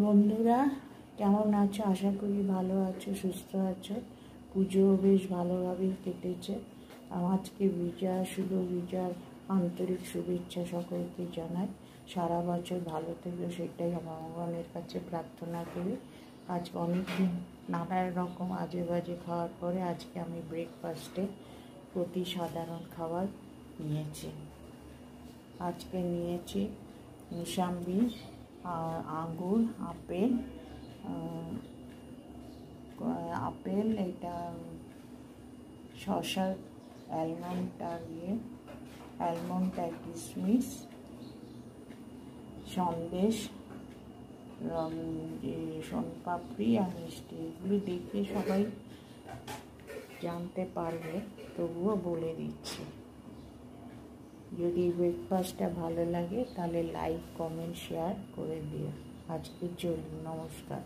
বন্ধুরা কেমন আছো? আশা করি ভালো আছো, সুস্থ আছো। পুজো বেশ ভালোভাবেই কেটেছে। আজকে বিজয়া, শুভ বিজয়ার আন্তরিক শুভেচ্ছা সকলকে জানাই। সারা বছর ভালো থেকো, সেটাই আমার ভগবানের কাছে প্রার্থনা করি। আজকে অনেকদিন নানা রকম আজে বাজে খাওয়ার পরে আজকে আমি ব্রেকফাস্টে অতি সাধারণ খাবার নিয়েছি। আজকে নিয়েছি মুসাম্বি, আঙ্গুর, আপেল, এটা শসা, অ্যালমন্ড আর কিশমিশ, সন্দেশ, সোনপাপড়ি আর মিষ্টি। এগুলি দেখে সবাই জানতে পারবে, তবুও বলে দিচ্ছি। যদি ব্রেকফাস্টটা ভালো লাগে তাহলে লাইক, কমেন্ট, শেয়ার করে দিও। আজকে চলুন, নমস্কার।